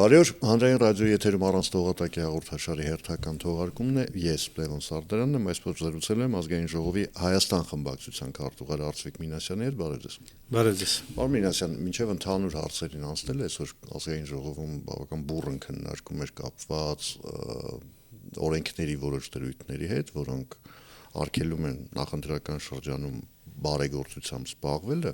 Բարի օր, հանրային ռադիոյի եթերում առանց տողատակի հաղորդաշարի հերթական թողարկումն է, ես Լևոն Սարդարանն եմ, այսօր զրուցել եմ Ազգային ժողովի Հայաստան խմբակցության քարտուղար Արծվիկ Մինասյանի հետ, բարև ձեզ։ Բարև ձեզ։ Պարոն Մինասյան, մինչև ընդհանուր հարցերին անցնել, այսօր Ազգային ժողովում բավական բուռն քննարկում էր կապված օրենքների որոշ դրույթների հետ, որոնք արգելում են նախընտրական շրջանում բարեգործությամբ զբաղվելը։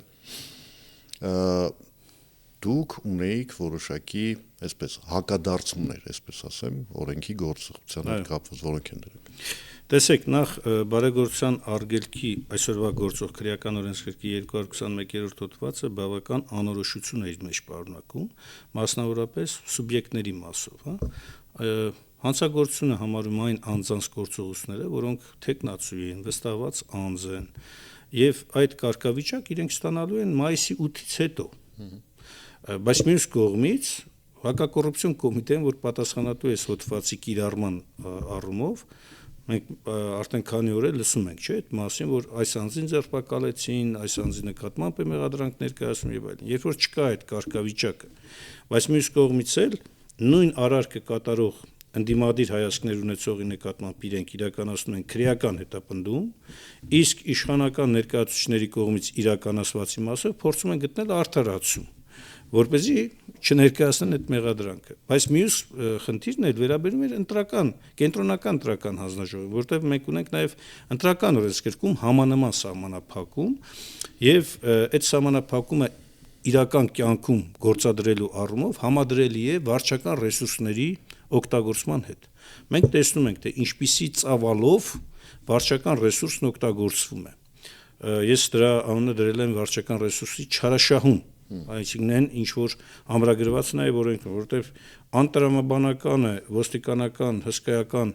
Դուք ունեիք որոշակի, այսպես հակադարձումներ, այսպես ասեմ, օրենքի գործողության հետ կապված, որոնք են դրանք։ Տեսեք, նախ բարեգործության արգելքի այսօրվա գործող քրեական օրենսգրքի 221-րդ հոդվածը բավական անորոշություն է իր մեջ պարունակում, մասնավորապես սուբյեկտների մասով, հանցագործությունը համարում այն անձանց գործողությունները, որոնք թեկնածու են, վստահված անձ են, եւ այդ կարգավիճակ իրենք ստանալու են մայիսի 8-ից հետո։ Բայց մյուս կողմից հակակոռուպցիոն կոմիտեն, որ պատասխանատու է հոդվածի կիրառման առումով, մենք արդեն քանի օր է լսում ենք, չէ՞, այդ մասին, որ այս անձին ձերբակալեցին, այս անձի նկատմամբ է մեղադրանք ներկայացնում եւ այլն։ Երբ որ չկա այդ կարգավիճակը, բայց մյուս կողմից էլ նույն արարքը կատարող ընդդիմադիր հայացքներ ունեցողի նկատմամբ իրենք իրականացնում են քրեական հետապնդում, իսկ իշխանական ներկայացուցիչների կողմից իրականացվածի մասով փորձում են գտնել արդարացում, որպեսզի չներկայացնեն այդ մեղադրանքը։ Բայց մյուս խնդիրն էլ վերաբերում է կենտրոնական ընտրական հանձնաժողովին, որտեղ մենք ունենք նաև ընտրական օրենսգրքում համանման սահմանափակում, եւ այդ սահմանափակումը իրական կյանքում գործադրելու առումով համադրելի է վարչական ռեսուրսների օգտագործման հետ։ Մենք տեսնում ենք, թե ինչպիսի ծավալով վարչական ռեսուրսն օգտագործվում է։ Ես դրա անունը դրել եմ վարչական ռեսուրսի չարաշահում, այսինքն ինչ որ ամրագրված նաև օրենքն, որովհետև անտրամաբանականը ոստիկանական հսկայական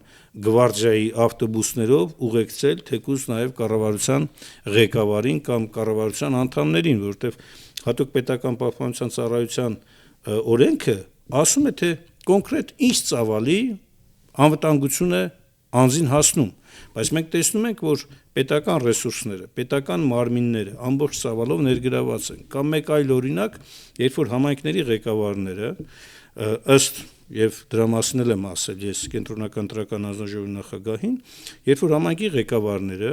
գվարդիայի ավտոբուսներով ուղեկցել թեկուզ նաև կառավարության ղեկավարին կամ կառավարության անդամներին, որովհետև հատուկ պետական պահպանության ծառայության օրենքը ասում է, թե կոնկրետ ինչ ծավալի անվտանգություն է անձին հասնում, բայց մենք տեսնում ենք, որ պետական ռեսուրսները, պետական մարմինները ամբողջ ծավալով ներգրաված են, կամ մեկ այլ օրինակ, երբ որ համայնքների ղեկավարները ըստ եւ դրա մասին եմ ասել ես կենտրոնական ընտրական հանձնաժողովի նախագահին, երբ որ համայնքի ղեկավարները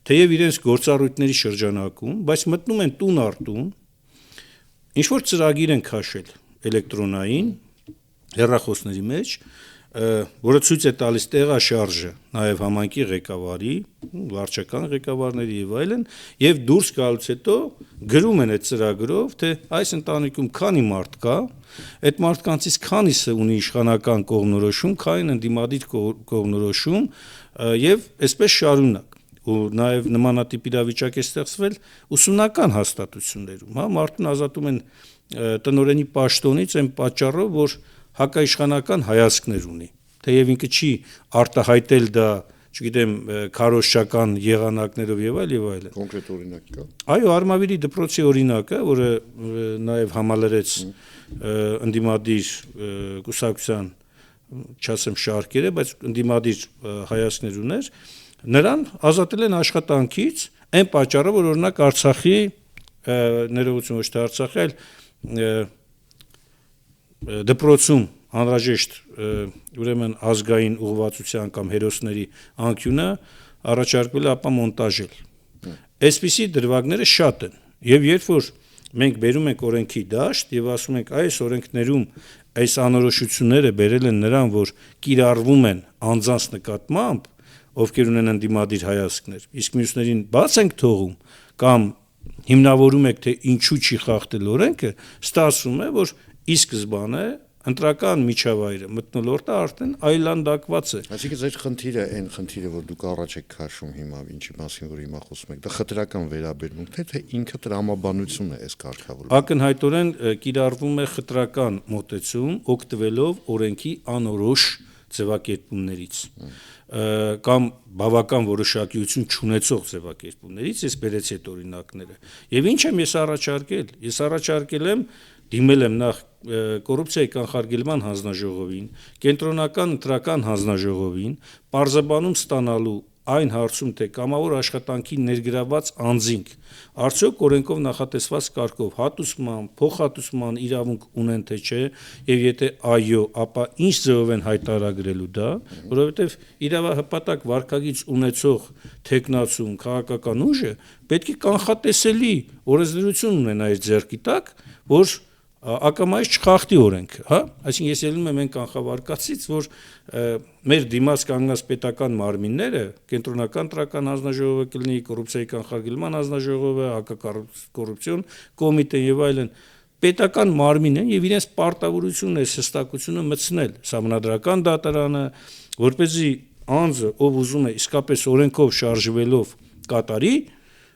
թեև իրենց գործառույթների շրջանակում, բայց մտնում են տուն առ տուն, ինչ որ ծրագիր են քաշել էլեկտրոնային հեռախոսների մեջ, որը ցույց է տալիս տեղաշարժը նաև համայնքի ղեկավարի, վարչական ղեկավարների եւ այլն, եւ դուրս գալուց հետո գրում են այդ ծրագրով, թե այս ընտանիքում քանի մարդ կա, այդ մարդկանցից քանիսը ունի իշխանական կողմնորոշում, քանին ընդդիմադիր կողմնորոշում եւ այսպես շարունակ։ Ու նաև նմանատիպ իրավիճակ է ստեղծվել ուսումնական հաստատություններում, մարդուն ազատում են տնօրենի պաշտոնից այն պատճառով, որ հակաիշխանական հայացքներ ունի, թեև ինքը չի արտահայտել դա, չգիտեմ, քարոզչական եղանակներով եւ այլն։ Կոնկրետ օրինակ կա։ Այո, Արմավիրի դպրոցի օրինակը, որը նաև համալրեց ընդդիմադիր կուսակցության, չասեմ շարքերը, բայց ընդդիմադիր հայացքներ ուներ, նրան ազատել են աշխատանքից այն պատճառով, որ օրինակ Արցախի ներողություն ոչ թե Արցախի, այլ դպրոցում անհրաժեշտ ուրեմն ազգային ուղղվածության կամ հերոսների անկյունը առաջարկվել է ապա մոնտաժել։ Այսպիսի դրվագները շատ են, եւ երբ որ մենք բերում ենք օրենքի դաշտ եւ ասում ենք այս օրենքներում այս անորոշությունները բերել են նրան, որ կիրառվում են անձանց նկատմամբ, ովքեր ունեն ընդդիմադիր հայացքներ, իսկ մյուսներին բաց ենք թողում կամ հիմնավորում եք, թե ինչու չի խախտել օրենքը, ստացվում է, որ ի սկզբանե ընտրական միջավայրը մթնոլորտը արդեն այլանդակված է։ Այսինքն ձեր խնդիրը այն խնդիրը, որ դուք առաջ եք քաշում հիմա, ինչի մասին որ հիմա խոսում եք, դա խտրական վերաբերմունք թե ինքը տրամաբանություն է այս կարգավորումը։ Ակնհայտորեն կիրառվում է խտրական մոտեցում, օգտվելով օրենքի անորոշ ձևակերպումներից կամ բավական որոշակիություն չունեցող ձևակերպումներից, ես բերեցի այդ օրինակները։ Եվ ինչ եմ ես առաջարկել։ Ես առաջարկել եմ դիմել եմ նախ կոռուպցիայի կանխարգելման հանձնաժողովին, կենտրոնական ընտրական հանձնաժողովին, պարզաբանում ստանալու այն հարցում, թե կամավոր աշխատանքի ներգրաված անձինք արդյոք օրենքով նախատեսված կարգով հատուցման, փոխհատուցման իրավունք ունեն թե չէ, եւ եթե այո, ապա ինչ ձևով են հայտարարագրելու դա, որովհետեւ իրավահպատակ վարկագիծ ունեցող տեխնացուն քաղաքական ուժը պետք է կանխատեսելի օրենսդրություն ունենա իր ձեռքի տակ, որ ակամայից չխախտի օրենքը, հա, այսինքն ես ելնում եմ այն կանխավարկածից, որ մեր դիմաց կանգնած պետական մարմինները, կենտրոնական տրական հանձնաժողովը կլինի, կոռուպցիայի կանխարգելման հանձնաժողովը, հակակոռուպցիոն կոմիտեն եւ այլն, պետական մարմին են եւ իրենց պարտավորությունն է հստակությունը մտցնել սահմանադրական դատարանը, որպեսզի անձը, ով ուզում է իսկապես օրենքով շարժվելով կատարի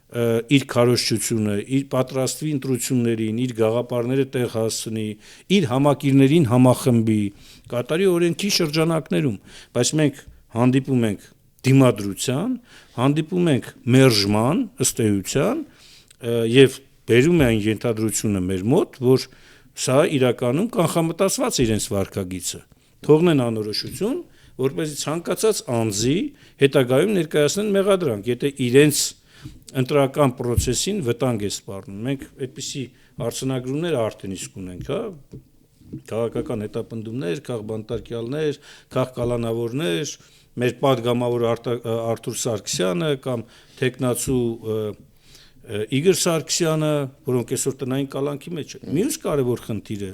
իր քարոզչությունը, իր պատրաստվի ընտրություններին, իր գաղափարները տեղ հասցնի, իր համակիրներին համախմբի, կատարի օրենքի շրջանակներում, բայց մենք հանդիպում ենք դիմադրության, հանդիպում ենք մերժման, ըստ էության, եւ բերում է այն ենթադրությունը մեր մոտ, որ սա իրականում կանխամտածված է իրենց վարկագիծը, թողնեն անորոշություն, որպեսզի ցանկացած անձի հետագայում ներկայացնեն մեղադրանք, եթե իրենց ընտրական process-ին վտանգ է սպառնում։ Մենք այդպիսի հարցնագրումներ արդեն իսկ ունենք, հա, քաղաքական հետապնդումներ, քաղբանտարկյալներ, քաղկալանավորներ, մեր падգամավոր Արթուր Սարգսյանը կամ տեխնացու Իգոր Սարգսյանը, որոնք այսօր տնային կալանքի մեջ են։ Մյուս կարևոր խնդիրը,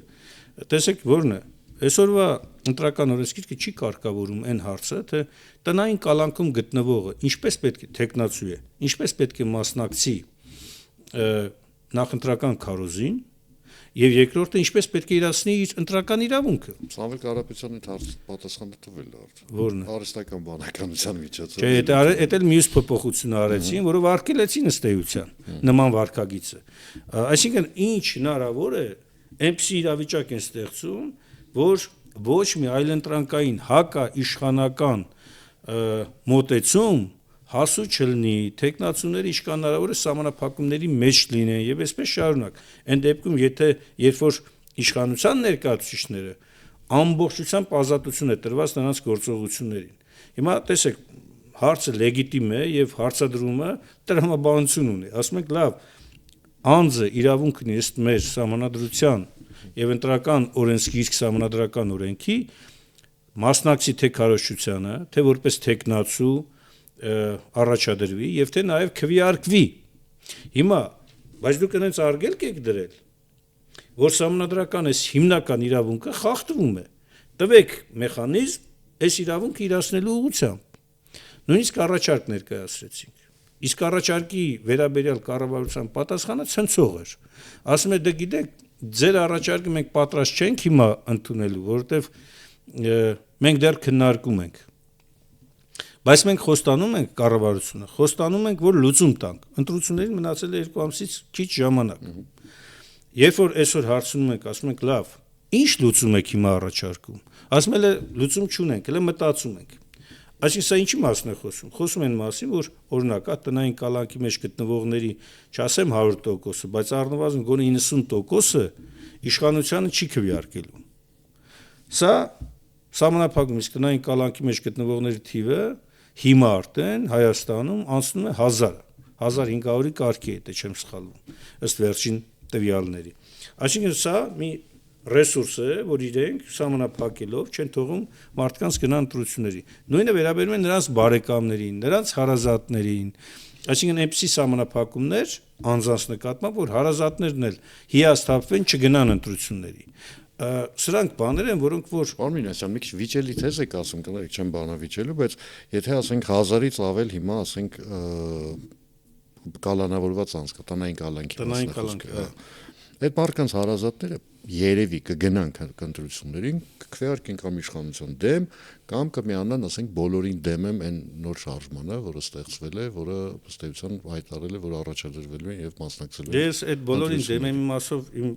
տեսեք, որն է, այսօրվա ընտրական օրենսգիրքը չի կարգավորում այն հարցը, թե տնային կալանքում գտնվողը ինչպես պետք է տեխնացու է, ինչպես պետք է մասնակցի նախընտրական քարոզին, եւ երկրորդը ինչպես պետք է իրացնի իր ընտրական իրավունքը։ Սամվել Կարապետյանի պատասխանը տվել է արդեն։ Որն է։ Արհեստական բանականության միջոցով։ Չէ, դա էլ մյուս փոփոխություն արեցին, որը վարկելեցին ըստ էության նման վարկագիծը։ Այսինքն ինչ հնարավոր է, այնպիսի իրավիճակ են ստեղծում, որ ոչ մի այլընտրանքային հակաիշխանական մոտեցում հասու չլինի, տեխնացուները ինչքան հնարավոր է սահմանափակումների մեջ լինեն եւ այսպես շարունակ։ Այն դեպքում, եթե երբ որ իշխանության ներկայացուցիչները ամբողջությամբ ազատություն է տրված նրանց գործողություններին։ Հիմա տեսեք, հարցը լեգիտիմ է եւ հարցադրումը տրամաբանություն ունի։ Ասում ենք, լավ, անձը իրավունք ունի ըստ մեր սահմանադրության եւ ընտրական օրենսգիրք սահմանադրական օրենքի մասնակցի թե քարոզչությանը, թե որպես տեխնացու առաջադրվի եւ թե նաեւ քվեարկվի։ Հիմա, բայց դուք այնց արգելք եք դրել, որ սահմանադրական այս հիմնական իրավունքը խախտվում է։ Տվեք մեխանիզմ այս իրավունքը իրացնելու ուղղությամբ։ Նույնիսկ առաջարկ ներկայացրեցինք։ Իսկ առաջարկի վերաբերյալ կառավարության պատասխանը ցնցող էր։ Ասում է, դե գիտեք, ձեր առաջարկը մենք պատրաստ չենք հիմա ընդունելու, որովհետեւ մենք դեռ քննարկում ենք։ Բայց մենք խոստանում ենք կառավարությունը, խոստանում ենք, որ լուծում տանք։ Ընտրություններին մնացել է 2 ամսից քիչ ժամանակ։ Երբ որ այսօր հարցնում ենք, ասում ենք, լավ, ինչ լուծում եք հիմա առաջարկում։ Ասում են, լուծում չունենք, հələ մտածում ենք։ Այսինքն սա ինչի մասն է խոսում։ Խոսում են մասին, որ օրինակ, տնային կալանքի մեջ գտնվողների, չասեմ 100%, բայց առնվազն գոնե 90%-ը իշխանությանը չի քվեարկելու։ Սա սահմանափակում, իսկ տնային կալանքի մեջ գտնվողների թիվը հիմա արդեն Հայաստանում անցնում է 1500-ի կարգի է, եթե չեմ սխալվում, ըստ վերջին տվյալների։ Այսինքն սա մի ռեսուրս է, որ իրենք սահմանափակելով չեն թողում մարդկանց գնան ընտրությունների։ Նույնը վերաբերում է նրանց բարեկամներին, նրանց հարազատներին։ Այսինքն այնպիսի սահմանափակումներ անձանց նկատմամբ, որ հարազատներն էլ հիասթափվեն չգնան ընտրությունների։ Սրանք բաներ են, որոնք որ Արմին ասան, մի քիչ վիճելի թեզ եք ասում, կներեք, չեմ բանավիճելու, բայց եթե ասենք 1000-ից ավել հիմա ասենք կալանավորված անձ կա, տնային կալանքի, այդ մարդկանց հարազատները երևի կգնան ընտրություններին, կքվեարկեն կամ իշխանության դեմ, կամ կմիանան, ասենք, բոլորին դեմ եմ այն նոր շարժմանը, որը ստեղծվել է, որը ըստ էության հայտարարել է, որ առաջադրվելու են եւ մասնակցելու են։ Ես այդ բոլորին դեմ եմ ասով իմ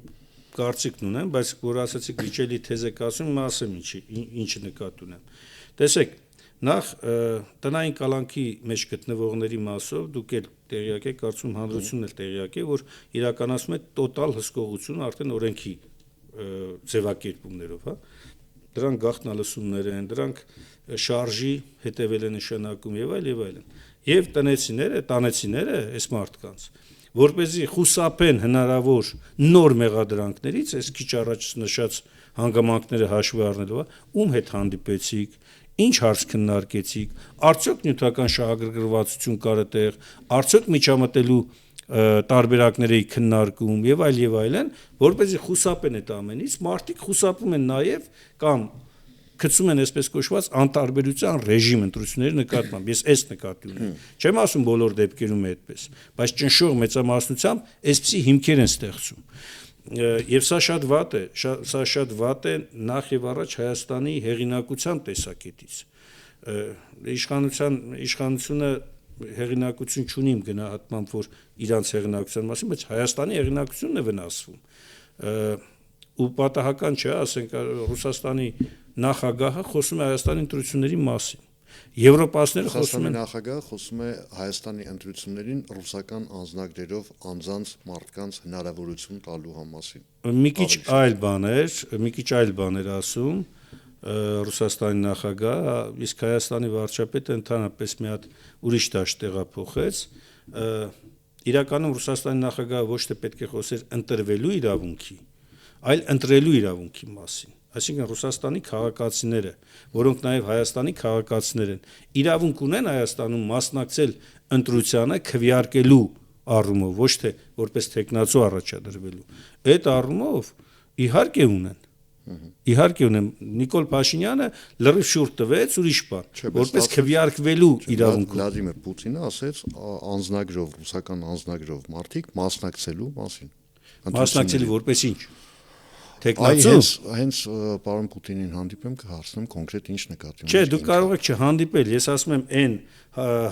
կարծիքն ունեմ, բայց որ ասացիք վիճելի թեզ եք ասում, ասեմ ինչի նկատ ունեմ։ Տեսեք, նախ տնային կալանքի մեջ գտնվողների մասով դուք էլ տեղյակ եք, կարծում հանրությունն էլ տեղյակ է, որ իրականացում է տոտալ հսկողություն արդեն օրենքի ձևակերպումներով, հա։ դրանք գաղտնալսումներ են, դրանք շարժի հետևել են նշանակում եւ այլն։ Եվ տանեցիները այս մարդկանց, որպեսզի խուսափեն հնարավոր նոր մեղադրանքներից, այս քիչ առաջ նշած հանգամանքները հաշվի առնելով, ում հետ հանդիպեցիք, ինչ հարց քննարկեցիք, արդյոք նյութական շահագրգռվածություն կար այդտեղ, արդյոք միջամտելու տարբերակների քննարկում եւ այլն, որպեսզի խուսափեն այդ ամենից, մարդիկ խուսափում են նաեւ կամ գցում են այսպես կոչված անտարբերության ռեժիմ ընտրությունների նկատմամբ։ Ես այս նկատի ունեմ։ Չեմ ասում բոլոր դեպքերում է այդպես, բայց ճնշող մեծամասնությամբ այսպիսի հիմքեր են ստեղծում։ Եվ սա շատ վատ է նախ եւ առաջ Հայաստանի հեղինակության տեսակետից։ Իշխանությունը հեղինակություն չունի իմ գնահատմամբ, որ իրանց հեղինակության մասին, բայց Հայաստանի հեղինակությունն է վնասվում։ Ու պատահական չէ, ասենք Ռուսաստանի նախագահը խոսում է Հայաստանի ընտրությունների մասին։ Եվրոպացիները խոսում են նախագահը խոսում է Հայաստանի ընտրություններին ռուսական անձնագրերով անձանց մարդկանց հնարավորություն տալու համասին։ Մի քիչ այլ բաներ ասում Ռուսաստանի նախագահը, իսկ Հայաստանի վարչապետը ընդհանրապես մի հատ ուրիշ դաշտ տեղափոխեց։ Իրականում Ռուսաստանի նախագահը ոչ թե պետք է խոսեր ընտրվելու իրավունքի, այլ ընտրելու իրավունքի մասին։ Այսինքն Ռուսաստանի քաղաքացիները, որոնք նաև Հայաստանի քաղաքացիներ են, իրավունք ունեն Հայաստանում մասնակցել ընտրությանը քվեարկելու առումով, ոչ թե որպես տեխնացու առաջադրվելու։ Այդ առումով իհարկե ունեն։ Նիկոլ Փաշինյանը լրիվ շուրջ տվեց ուրիշ բան, որպես քվեարկվելու իրավունք։ Վլադիմիր Պուտինը ասեց անձնագրով, ռուսական անձնագրով մարդիկ մասնակցելու մասին։ Մասնակցելու որպես ինչ։ Հենց պարոն Պուտինին հանդիպեմ կհարցնեմ կոնկրետ ինչ նկատի ունի։ Չէ, դուք կարող եք չհանդիպել, ես ասում եմ այն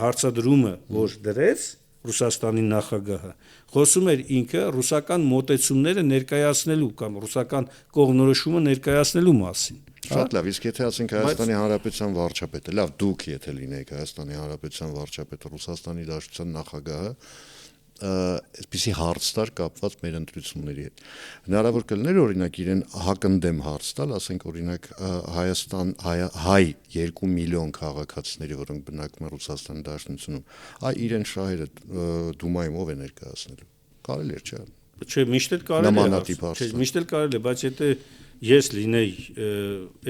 հարցադրումը, որ դրեց Ռուսաստանի նախագահը, խոսում էր ինքը ռուսական մոտեցումները ներկայացնելու կամ ռուսական կողմնորոշումը ներկայացնելու մասին։ Շատ լավ, իսկ եթե ասենք Հայաստանի Հանրապետության վարչապետը, լավ, դուք եթե լինեիք Հայաստանի Հանրապետության վարչապետը, Ռուսաստանի Դաշնության նախագահը, այսպիսի հարց տար կապված մեր ընտրությունների հետ։ Հնարավոր կլիներ օրինակ իրեն հակընդդեմ հարց տալ, ասենք օրինակ հայ 2 միլիոն քաղաքացիների, որոնք բնակվում են Ռուսաստանի Դաշնությունում, իրեն շահերը Դումայում ով է ներկայացնելու։ Կարելի է, չէ՞։ Չէ, միշտ էլ կարելի է, բայց եթե ես լինեի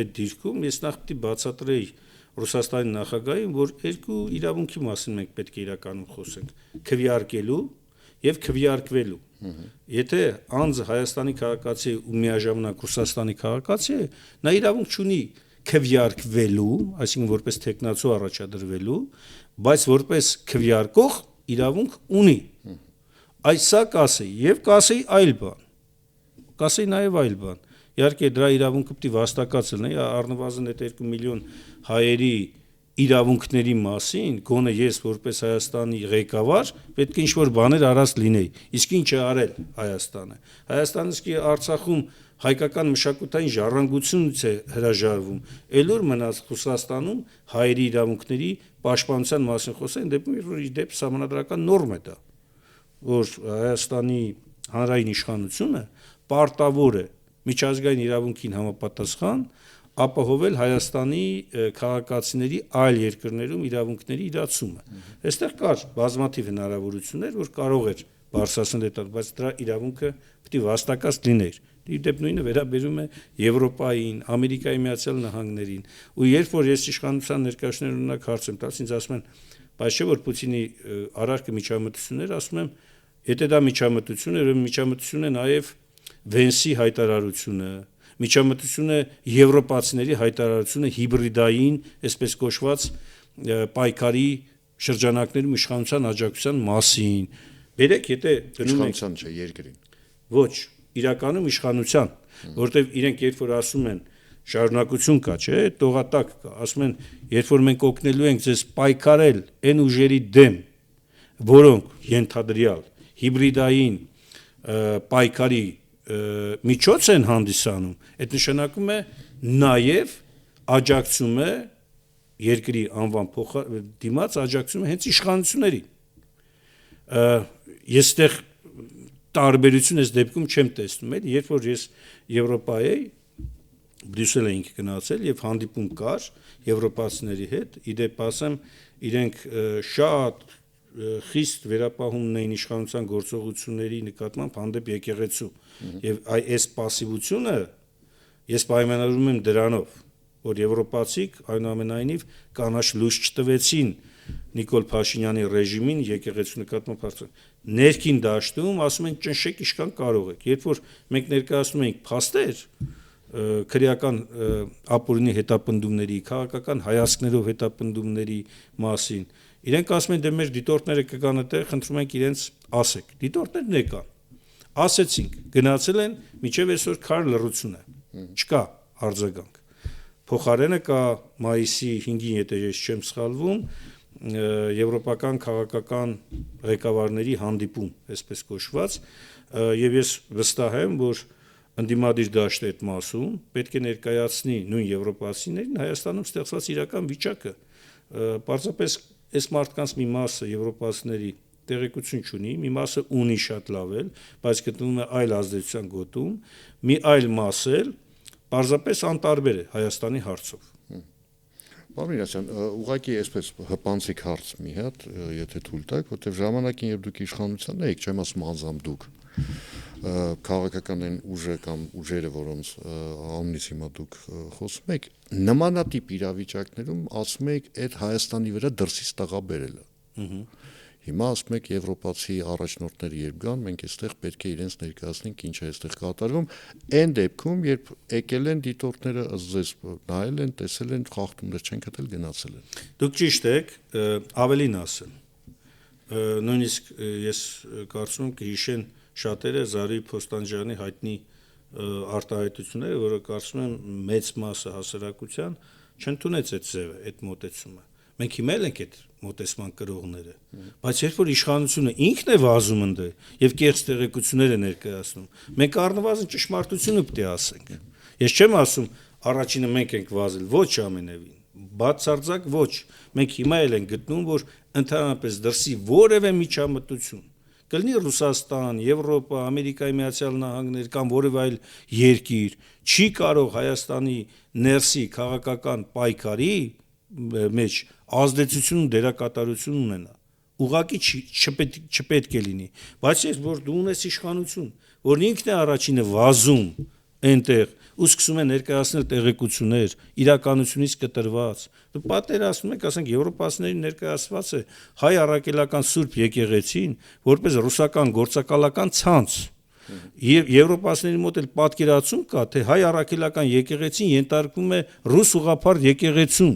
այդ դիրքում, ես նախ պետք է բացատրեի Ռուսաստանի նախագահին, որ երկու իրավունքի մասին մենք պետք է իրականում խոսենք՝ քվեարկելու եւ քվեարկվելու։ Եթե անձը Հայաստանի քաղաքացի է ու միաժամանակ Ռուսաստանի քաղաքացի է, նա իրավունք չունի քվեարկվելու, այսինքն որպես տեխնացու առաջադրվելու, բայց որպես քվեարկող իրավունք ունի։ Այս սա կասեի եւ կասեի այլ բան։ Կասեի նաեւ այլ բան։ Իհարկե դրա իրավունքը պետք է վաստակած լինի, առնվազն այդ 2 միլիոն հայերի իրավունքների մասին, գոնե ես որպես Հայաստանի ղեկավար պետք է ինչ-որ բաներ արած լինեի։ Իսկ ինչ է արել Հայաստանը։ Հայաստանը իսկի Արցախում հայկական մշակութային ժառանգությունից է հրաժարվում։ Էլուր մնաց Ռուսաստանում հայերի իրավունքների պաշտպանության մասին խոսեն, դեպի սահմանադրական նորմ է դա, որ Հայաստանի հանրային իշխանությունը պարտավոր է միջազգային իրավունքին համապատասխան ապահովել Հայաստանի քաղաքացիների այլ երկրներում իրավունքների իրացումը։ Այստեղ կար բազմաթիվ հնարավորություններ, որ կարող էր բարձրացնել դա, բայց դրա իրավունքը պետք է վաստակած լիներ։ Իդեպ նույնը վերաբերում է Եվրոպային, Ամերիկայի Միացյալ Նահանգներին, ու երբ որ ես իշխանության ներկայացուցիչներին օրինակ հարց եմ տալիս, ինձ ասում են, բայց չէ որ Պուտինի արարքը միջամտություններ, ասում եմ, եթե դա միջամտություն է, ուրեմն միջամտություն է նաև Վենսի հայտարարությունը, միջամտություն է եվրոպացիների հայտարարությունը հիբրիդային, այսպես կոչված պայքարի շրջանակներում իշխանության աջակցության մասին։ Բերեք, եթե իշխանության չէ, երկրին։ Ոչ, իրականում իշխանության, որտեղ իրենք երբ որ ասում են շարունակություն կա, չէ, տողատակ կա, ասում են, երբ որ մենք օգնելու ենք ձեզ պայքարել այն ուժերի դեմ, որոնք ենթադրյալ հիբրիդային պայքարի միջոց են հանդիսանում, այդ նշանակում է նաև աջակցում է երկրի անվան դիմաց աջակցում է հենց իշխանություններին։ Ես այդտեղ տարբերություն այս դեպքում չեմ տեսնում, երբ որ ես Եվրոպայի Բրյուսել էինք գնացել եւ հանդիպում կար եվրոպացիների հետ, իդեպ ասեմ, իրենք շատ խիստ վերապահումն էին իշխանության գործողությունների նկատմամբ հանդեպ եկեղեցու եւ այս пассивությունը ես պայմանավորում եմ դրանով, որ եվրոպացիք այնուամենայնիվ կանաչ լույս չտվեցին Նիկոլ Փաշինյանի ռեժիմին եկեղեցու նկատմամբ հարցը ներքին դաշտում ասում են ճնշեք ինչքան կարող եք, երբ որ մենք ներկայացնում ենք փաստեր քրեական ապօրինի հետապնդումների, քաղաքական հայացքներով հետապնդումների մասին, իրենք ասում են դե մեր դիտորդները կգան այդտեղ, խնդրում ենք իրենց ասեք, դիտորդներն եկան, ասեցինք, գնացել են, մինչև այսօր քար լռություն է, չկա արձագանք, փոխարենը կա մայիսի 5-ին, եթե ես չեմ սխալվում, եվրոպական քաղաքական ղեկավարների հանդիպում, այսպես կոչված, եւ ես վստահ եմ, որ ընդդիմադիր դաշտի այդ մասում պետք է ներկայացնի նույն եվրոպացիներին Հայաստանում ստեղծված իրական վիճակը, պարզապես այս մարդկանց մի մասը եվրոպացիների տեղեկություն չունի, մի մասը ունի շատ լավ էլ, բայց գտնվում է այլ ազդեցության գոտում, մի այլ մաս էլ պարզապես անտարբեր է Հայաստանի հարցով։ Պարոն Մինասյան, ուղղակի այսպես հպանցիկ հարց մի հատ, եթե թույլ տաք, որտեղ ժամանակին երբ դուք իշխանությանն եք, չեմ ասում անձամբ դուք, քաղաքական են ուժը կամ ուժերը, որոնց անունից հիմա դուք խոսում եք, նմանատիպ իրավիճակներում ասում եք այդ Հայաստանի վրա դրսից տղա բերելը։ Հիմա ասում եք եվրոպացի առաջնորդները երբ գան, մենք այստեղ պետք է իրենց ներկայացնենք ինչ է այստեղ կատարվում, այն դեպքում, երբ եկել են դիտորդները ըստ նայել են, տեսել են, խախտումներ չեն գտել, գնացել են։ Դուք ճիշտ եք, ավելին ասեմ։ Նույնիսկ ես կարծում եմ կհիշեն շատերը Զարուհի Փոստանջյանի հայտնի արտահայտությունները, որը կարծում եմ մեծ մասը հասարակության չընդունեց այդ ձևը, այդ մոտեցումը։ Մենք հիմա ենք այդ մոտեցման կրողները, բայց երբ որ իշխանությունը ինքն է վազում ընդե եւ կեղծ տեղեկություններ է ներկայացնում, մենք առնվազն ճշմարտությունը պետք է ասենք։ Ես չեմ ասում առաջինը մենք ենք վազել, ոչ ամենևին, բացարձակ ոչ։ Մենք հիմա էլ ենք գտնում, որ ընդհանրապես դրսի որևէ միջամտություն կլինի Ռուսաստան, Եվրոպա, Ամերիկայի Միացյալ Նահանգներ կամ որևէ այլ երկիր չի կարող Հայաստանի ներսի քաղաքական պայքարի մեջ ազդեցություն ու դերակատարություն ունենա։ Ուղղակի չպետք է լինի, բայց ես որ դու ունես իշխանություն, որ ինքն է առաջինը վազում այնտեղ ու սկսում է ներկայացնել տեղեկություններ իրականությունից կտրված։ Դու պատերազմում եք, ասենք եվրոպացիներին ներկայացված է հայ առաքելական Սուրբ եկեղեցին որպես ռուսական գործակալական ցանց։ Եվ եվրոպացիների մոտ էլ պատկերացում կա, թե հայ առաքելական եկեղեցին ենթարկվում է ռուս ուղղափառ եկեղեցուն։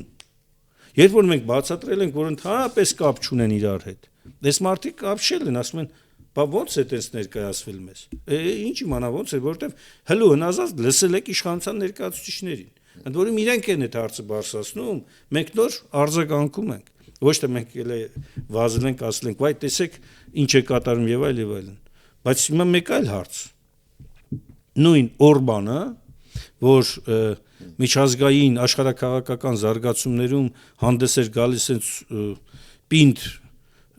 Երբ որ մենք բացատրել ենք, որ ընդհանրապես կապ չունեն իրար հետ, այս մարդիկ կապշել են, ասում են, բա ո՞նց է տես ներկայացվել մեզ։ Ինչ իմանա ո՞նց է, որովհետև հլու հնազանդ լսել եք իշխանության ներկայացուցիչներին։ Ընդ որում իրենք են այդ հարցը բարձրացնում, մենք նոր արձագանքում ենք։ Ոչ թե մենք էլ վազել ենք, ասել ենք, վայ, տեսեք, ինչ է կատարում եւ այլ եւ այլն։ Բայց հիմա մեկ այլ հարց։ Նույն Օրբանը, որ միջազգային աշխարհակաղակական զարգացումներում հանդես էր գալիս պինդ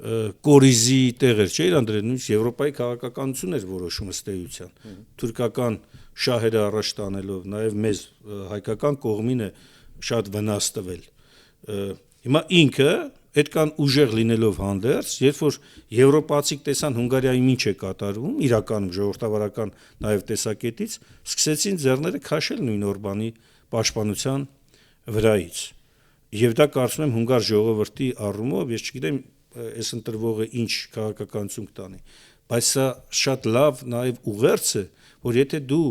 կորիզի տեղեր, չէ՞ իրան դրել, նույնիսկ Եվրոպայի քաղաքականություն էր որոշում ըստ էության, թուրքական շահերը առաջ տանելով, նաև մեզ հայկական կողմին է շատ վնաս տվել։ Հիմա ինքը այդքան ուժեղ լինելով հանդերձ, երբ որ եվրոպացիք տեսան Հունգարիայում ինչ է կատարվում, իրականում ժողովրդավարական նաև տեսակետից, սկսեցին ձեռները քաշել նույն Օրբանի պաշտպանության վրայից։ Եվ դա կարծում եմ հունգար ժողովրդի առումով, ես չգիտեմ, այս ընտրվողը ինչ քաղաքականություն կտանի, բայց սա շատ լավ նաև ուղերձ է, որ եթե դու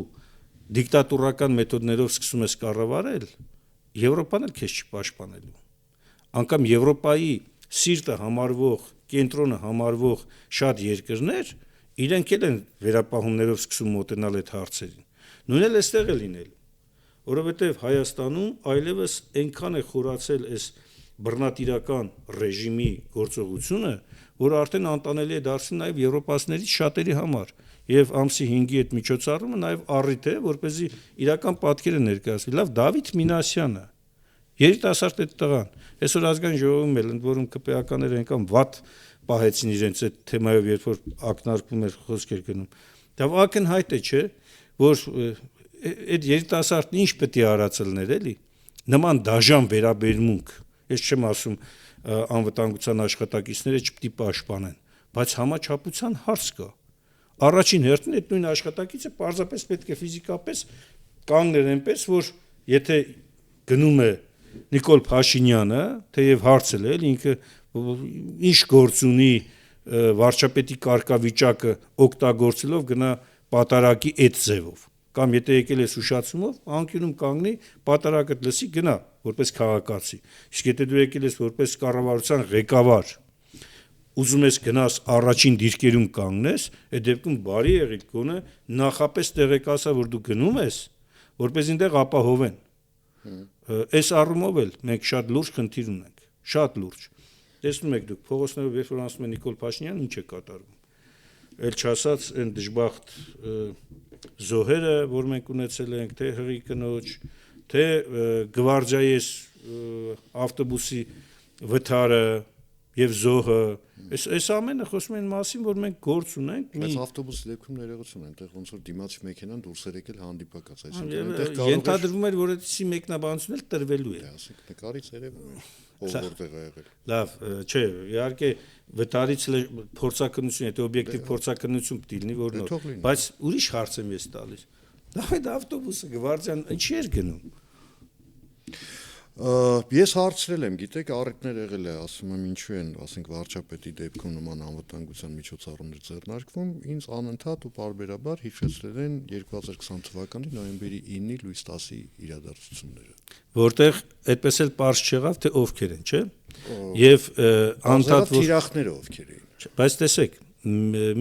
դիկտատորական մեթոդներով սկսում ես կառավարել, Եվրոպան էլ քեզ չի պաշտպանելու։ Անկամ Եվրոպայի սիրտը համարվող, կենտրոնը համարվող շատ երկրներ իրենք էլ են վերապահումներով սկսում մոտենալ այդ հարցերին։ Նույնն էլ էստեղ է լինելու, որովհետև Հայաստանում այլևս այնքան է խորացել այս բռնատիրական ռեժիմի գործողությունը, որ արդեն անտանելի է դարձել նաև եվրոպացիներից շատերի համար, եւ ամսի 5-ի այդ միջոցառումը նաև առիթ է, որպեսզի իրական պատկերը ներկայացվի։ Լավ, Դավիթ Մինասյանը, երիտասարդ այդ տղան, այսօր ազգային ժողովում էլ ընդ որում ԿՊԱ-ականները այնքան վատ պահեցին իրենց այդ թեմայով, երբ որ ակնարկվում էր խոսքեր գնում։ Դա ակնհայտ է, չէ, որ այդ երիտասարդն ինչ պետք է արածելներ էլի նման դաժան վերաբերմունք ես չեմ ասում անվտանգության աշխատակիցները չպետք է պաշտպանեն բայց համաչափության հարց կա առաջին հերթին այդ նույն աշխատակիցը պարզապես պետք է ֆիզիկապես կանգներ այնպես որ եթե գնում է Նիկոլ Փաշինյանը թեև հարցել է ինքը ինչ գործ ունի վարչապետի կարգավիճակը օգտագործելով գնա պատարակի այդ ձևով կամ եթե եկել ես ուշացումով անկյունում կանգնի պատարակդ լսի գնա որպես քաղաքացի իսկ եթե դու եկել ես որպես կառավարության ղեկավար ուզում ես գնաս առաջին դիրքերում կանգնես այդ դեպքում բարի եղիր գոնե նախապես տեղեկացա որ դու գնում ես որպես ինտեղ ապահովեն այս առումով էլ մենք շատ լուրջ խնդիր ունենք շատ լուրջ տեսնում եք դուք փողոցներով երբ որ ասում են Նիկոլ Փաշինյան ինչ է կատարվում էլ չասած այն դժբախտ զոհերը որ մենք ունեցել ենք թե հղի կնոջ թե գվարդիայի ավտոբուսի վթարը եւ զոհը այս ամենը խոսում են մասին որ մենք գործ ունենք բայց ավտոբուսի դեպքում ներողություն այնտեղ ոնց որ դիմացի մեքենան դուրս էր եկել հանդիպակաց այսինքն այնտեղ կարող է ենթադրվում էր որ այդպիսի մեկնաբանություն էլ տրվելու է ասենք նկարից երևում է ով որտեղ է եղել լավ չէ իհարկե վթարից փորձակնություն եթե օբյեկտիվ փորձակնություն պետք է լինի որ նոր բայց ուրիշ հարց եմ ես տալիս այդ ավտոբուսը գվարդիան ինչի էր գնում Ես հարցրել եմ, գիտեք, առիթներ եղել է, ասում եմ, ինչու են, ասենք, վարչապետի դեպքում նման անվտանգության միջոցառումներ ձեռնարկվում, ինձ անընդհատ ու պարբերաբար հիշեցրել են 2020 թվականի նոյեմբերի 9-ի լույս 10-ի իրադարձությունները։ Որտեղ այդպես էլ պարզ չեղավ, թե ովքեր են, չէ՞։ Եվ անդադար թիրախները ովքեր էին։ Բայց տեսեք,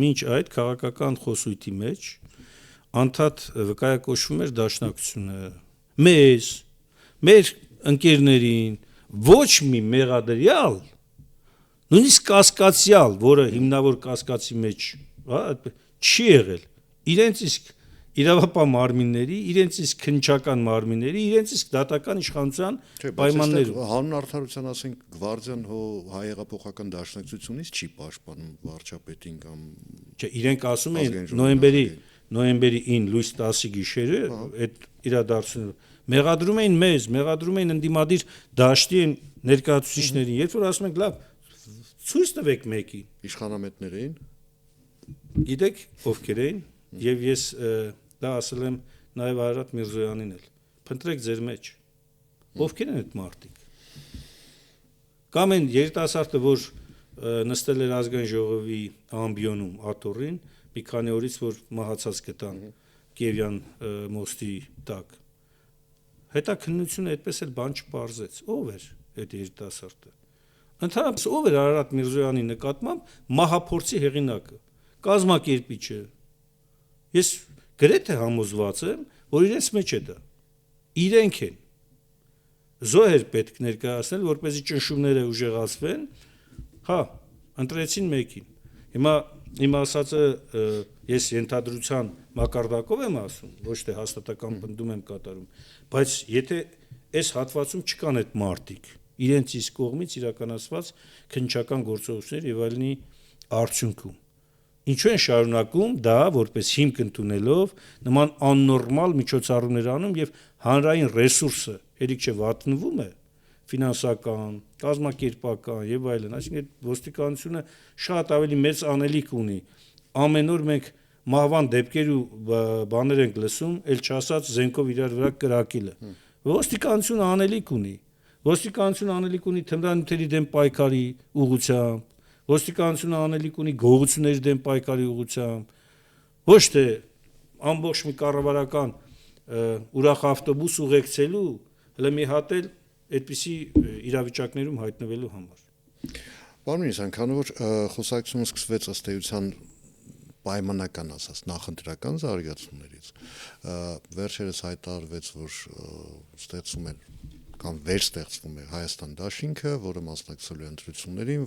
մինչ այդ քաղաքական խոսույթի մեջ անդադ վկայակոչվում էր դաշնակցությունը։ Մեր ընկերներին ոչ մի մեղադրյալ նույնիսկ կասկածյալ, որը հիմնավոր կասկածի մեջ, հա, չի եղել։ Իրենց իսկ իրավապահ մարմինների, իրենց իսկ քննչական մարմինների, իրենց իսկ դատական իշխանության պայմաններում։ Հանուն արդարության ասենք գվարդիան հայեղափոխական դաշնակցությունից չի պաշտպանում վարչապետին կամ չէ, իրենք ասում են նոյեմբերի 9 լույս 10-ի գիշերը այդ իրադարձությունը մեղադրում էին ընդդիմադիր դաշտի ներկայացուցիչներին, երբ որ ասում ենք լավ, ցույց տվեք մեկի։ Իշխանամետներ էին։ Գիտեք ովքեր էին, եւ ես դա ասել եմ նաեւ Արարատ Միրզոյանին էլ։ Փնտրեք ձեր մեջ։ Ովքեր են այդ մարդիկ։ Կամ են երիտասարդը, որ նստել էր ազգային ժողովի ամբիոնում աթոռին, մի քանի օրից որ մահացած գտան Կիևյան մոստի տակ։ Հետաքննությունը այդպես էլ բան չպարզեց։ Ով էր այդ երիտասարդը։ Ընդհանրապես ով էր Արարատ Միրզոյանի նկատմամբ մահափորձի հեղինակը, կազմակերպիչը։ Ես գրեթե համոզված եմ, որ իրենց մեջ է դա։ Իրենք են։ Զոհեր պետք ներկայացնել, որպեսզի ճնշումները ուժեղացվեն։ Հա, ընտրեցին մեկին։ Հիմա իմ ասածը ես ենթադրության մակարդակով եմ ասում, ոչ թե հաստատական պնդում եմ կատարում, բայց եթե այս հատվածում չկան այդ մարտիկ, իրենց իսկ կողմից իրականացված քննչական գործողություններ եւ այլնի արդյունքում, ինչու են շարունակում դա որպես հիմք ընդունելով նման աննորմալ միջոցառումներ անում եւ հանրային ռեսուրսը երիք չէ վատնվում է ֆինանսական, կազմակերպական եւ այլն, այսինքն ոստիկանությունը շատ ավելի մեծ անելիք ունի։ Ամեն օր մենք մահվան դեպքեր ու բաներ ենք լսում, ել չասած զենքով իրար վրա կրակելը։ Ոստիկանությունը անելիք ունի։ Ոստիկանությունը անելիք ունի թմրանյութերի դեմ պայքարի ուղղությամբ, ոստիկանությունը անելիք ունի գողությունների դեմ պայքարի ուղղությամբ։ Ոչ թե ամբողջ մի կառավարական ուրախ ավտոբուս ուղեկցելու, հələ մի հատ էլ այդպիսի իրավիճակներում հայտնվելու համար։ Պարոն Մինասյան, քանի որ խոսակցությունը սկսվեց ըստ էության պայմանական ասած նախընտրական զարգացումներից, վերջերս հայտարարվեց, որ ստեղծում է կամ վերստեղծվում է Հայաստան դաշինքը, որը մասնակցելու է ընտրություններին,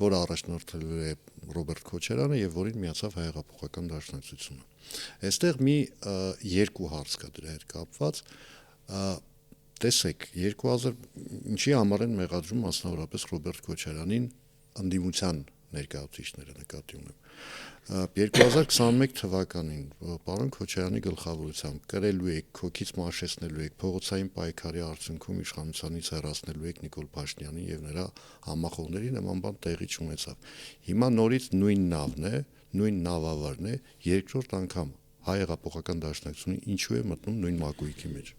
որը առաջնորդելու է Ռոբերտ Քոչարյանը եւ որին միացավ Հայեղափոխական դաշնակցությունը։ Այստեղ մի երկու հարց կա դրա հետ կապված։ Տեսեք, 2000 ինչի համար են մեղադրում մասնավորապես Ռոբերտ Քոչարյանին ընդդիմության ներկայացուցիչները նկատի ունեմ։ 2021 թվականին պարոն Քոչարյանի գլխավորությամբ կրելու եք, քոքից մաշեցնելու եք, փողոցային պայքարի արդյունքում իշխանությանից հեռացնելու եք Նիկոլ Փաշինյանին եւ նրա համախոհների, նման բան տեղի չունեցավ։ Հիմա նորից նույն նավն է, նույն նավավարն է, երկրորդ անգամ Հայ հեղափոխական դաշնակցությունը ինչու է մտնում նույն մակույկի մեջ։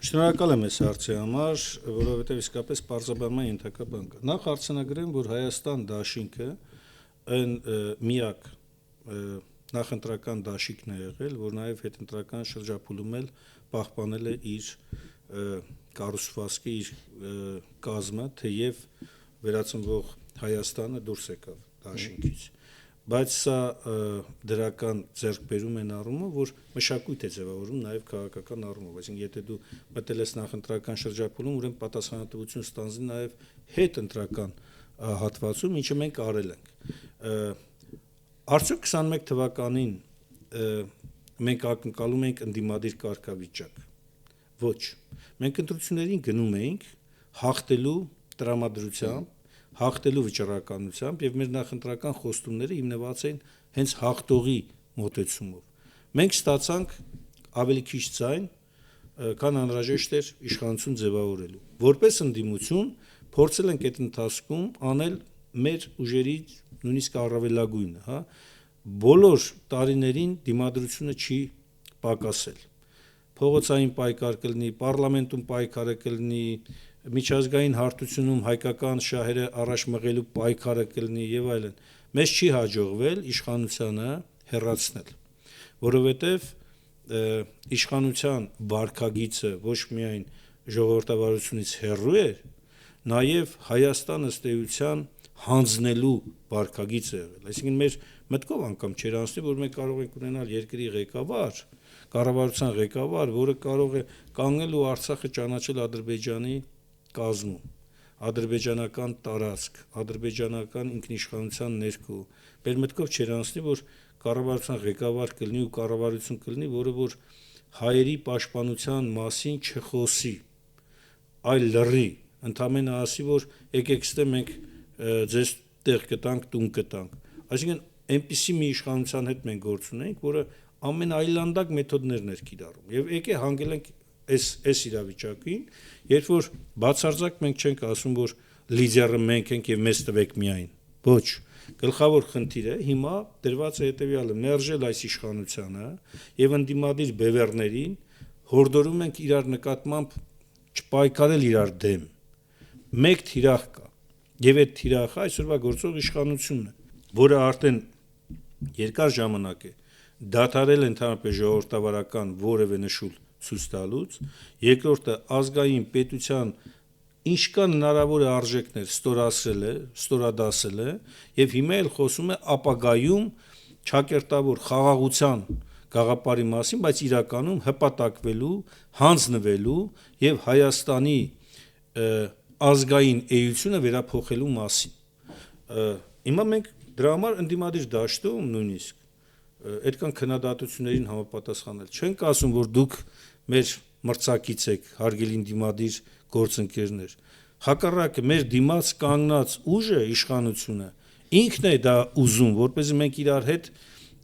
Շնորհակալ եմ այս հարցի համար, որովհետև իսկապես պարզաբանման ենթակա բան կա։ Նախ արձանագրեմ, որ Հայաստան դաշինքը այն միակ նախընտրական դաշինքն է եղել, որ նաև հետընտրական շրջափուլում էլ պահպանել է իր կառուցվածքի, իր կազմը, թեև վերածնվող Հայաստանը դուրս եկավ դաշինքից։ Բայց սա դրական ձեռքբերում են առումով, որ մշակույթ է ձևավորում նաև քաղաքական առումով, այսինքն եթե դու մտել ես նախընտրական շրջափուլում, ուրեմն պատասխանատվություն ստանձնի նաև հետընտրական հատվածում, ինչը մենք արել ենք։ Արդյոք 21 թվականին մենք ակնկալում ենք ընդդիմադիր կարգավիճակ։ Ոչ։ Մենք ընտրություններին գնում էինք հաղթելու տրամադրությամբ, հաղթելու վճռականությամբ եւ մեր նախընտրական խոստումները հիմնված են հենց հաղթողի մոտեցումով։ Մենք ստացանք ավելի քիչ ձայն, քան անհրաժեշտ էր իշխանություն ձևավորելու։ Որպես ընդդիմություն փորձել ենք այդ ընթացքում անել մեր ուժերի նույնիսկ առավելագույնը, հա։ Բոլոր տարիներին դիմադրությունը չի պակասել։ Փողոցային պայքար կլինի, պարլամենտում պայքարը կլինի, միջազգային հարթությունում հայկական շահերը առաջ մղելու պայքարը կլինի եւ այլն։ Մեզ չի հաջողվել իշխանությանը հեռացնել, որովհետեւ իշխանության վարքագիծը ոչ միայն ժողովրդավարությունից հեռու էր, նաեւ Հայաստանը ըստ էության հանձնելու վարքագիծ է եղել։ Այսինքն մեր մտքով անգամ չէր անցնի, որ մենք կարող ենք ունենալ երկրի ղեկավար, կառավարության ղեկավար, որը կարող է կանգնել ու Արցախը ճանաչել Ադրբեջանի կազմում, ադրբեջանական տարածք, ադրբեջանական ինքնիշխանության ներքո։ Մեր մտքով չէր անցնի, որ կառավարության ղեկավար կլինի ու կառավարություն կլինի, որը որ հայերի պաշտպանության մասին չխոսի, այլ լռի, ընդամենը ասի, որ եկեք ստե մենք ձեզ տեղ կտանք, տուն կտանք։ Այսինքն այնպիսի մի իշխանության հետ մենք գործ ունենք, որը ամենաայլանդակ մեթոդներն էր կիրառում։ Եվ եկե հանգել ենք այս իրավիճակին, երբ որ բացարձակ մենք չենք ասում, որ լիդերը մենք ենք եւ մեզ տվեք միայն։ Ոչ, գլխավոր խնդիրը հիմա դրված է հետեւյալը՝ մերժել այս իշխանությանը եւ ընդդիմադիր բևեռներին հորդորում ենք իրար նկատմամբ չպայքարել իրար դեմ։ Մեկ թիրախ կա եւ այդ թիրախը այսօրվա գործող իշխանությունն է, որը արդեն երկար ժամանակ է դադարել ընդհանրապես ժողովրդավարական որևէ նշույլ ցույց տալուց, երկրորդը ազգային պետության ինչքան հնարավոր է արժեքներ ստորադասել է եւ հիմա էլ խոսում է ապագայում ճակերտավոր խաղաղության գաղափարի մասին, բայց իրականում հպատակվելու, հանձնվելու եւ Հայաստանի ազգային էությունը վերափոխելու մասին։ Հիմա մենք դրա համար ընդդիմադիր դաշտում նույնիսկ այդքան քննադատություններին համապատասխանել չենք ասում, որ դուք մեր մրցակից եք, հարգելի ընդդիմադիր գործընկերներ։ Հակառակը մեր դիմաց կանգնած ուժը, իշխանությունը ինքն է դա ուզում, որպեսզի մենք իրար հետ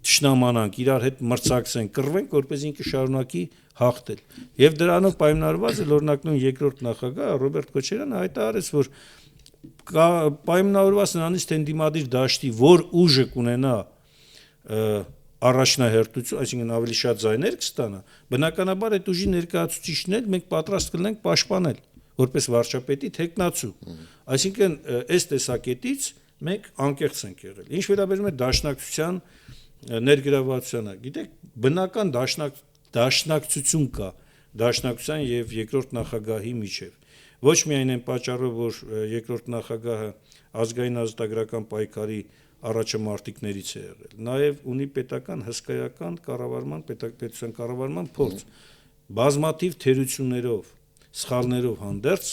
ճշնամանանք, իրար հետ մրցակցենք, կռվենք, որպեսզի ինքը շարունակի հաղթել։ Եվ դրանով պայմանավորված է օրինակ նույն երկրորդ նախագահ Ռոբերտ Քոչարյանը հայտարարեց, որ պայմանավորված նրանից թե ընդդիմադիր դաշտի որ ուժը կունենա առաջնահերթություն, այսինքն ավելի շատ ձայներ կստանա, բնականաբար այդ ուժի ներկայացուցիչներ մենք պատրաստ կլինենք պաշտպանել որպես վարչապետի թեկնածու։ Այսինքն այս տեսակետից մենք անկեղծ ենք եղել։ Ինչ վերաբերում է դաշնակցության ներգրավվածությանը, գիտեք, բնական դաշնակցություն կա դաշնակցության եւ երկրորդ նախագահի միջեւ։ Ոչ միայն այն պատճառով, որ երկրորդ նախագահը ազգային ազատագրական պայքարի առաջամարտիկներից է եղել, նաև ունի պետական հսկայական կառավարման, պետության կառավարման փորձ, բազմաթիվ թերություններով, սխալներով հանդերձ,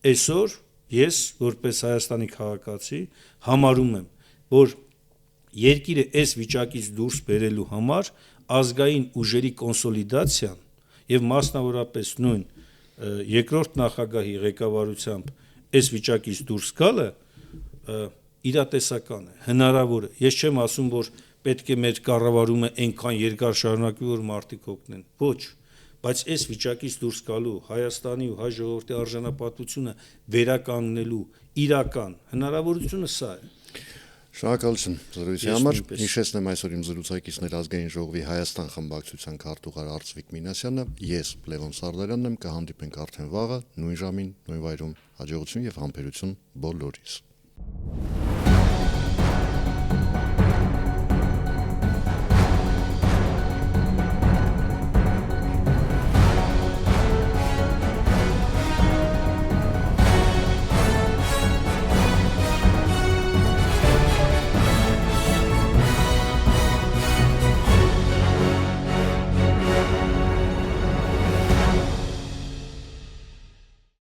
այսօր ես որպես Հայաստանի քաղաքացի համարում եմ, որ երկիրը այս վիճակից դուրս բերելու համար ազգային ուժերի կոնսոլիդացիան եւ մասնավորապես նույն երկրորդ նախագահի ղեկավարությամբ այս վիճակից դուրս գալը իրատեսական է, հնարավոր է։ Ես չեմ ասում, որ պետք է մեր կառավարումը այնքան երկար շարունակվի, որ մարդիկ օգնեն։ Ոչ, բայց այս վիճակից դուրս գալու Հայաստանի ու հայ ժողովրդի արժանապատվությունը վերականգնելու իրական հնարավորությունը սա է։ Շնորհակալություն զրույցի համար։ Հիշեցնեմ այսօր իմ զրուցակիցներ Ազգային ժողովի Հայաստան խմբակցության քարտուղար Արծվիկ Մինասյանը, ես Լևոն Սարդարյանն եմ, կհանդիպենք արդեն վաղը նույն ժամին, նույն վայրում։ Հաջողություն եւ համբերություն բոլորիս։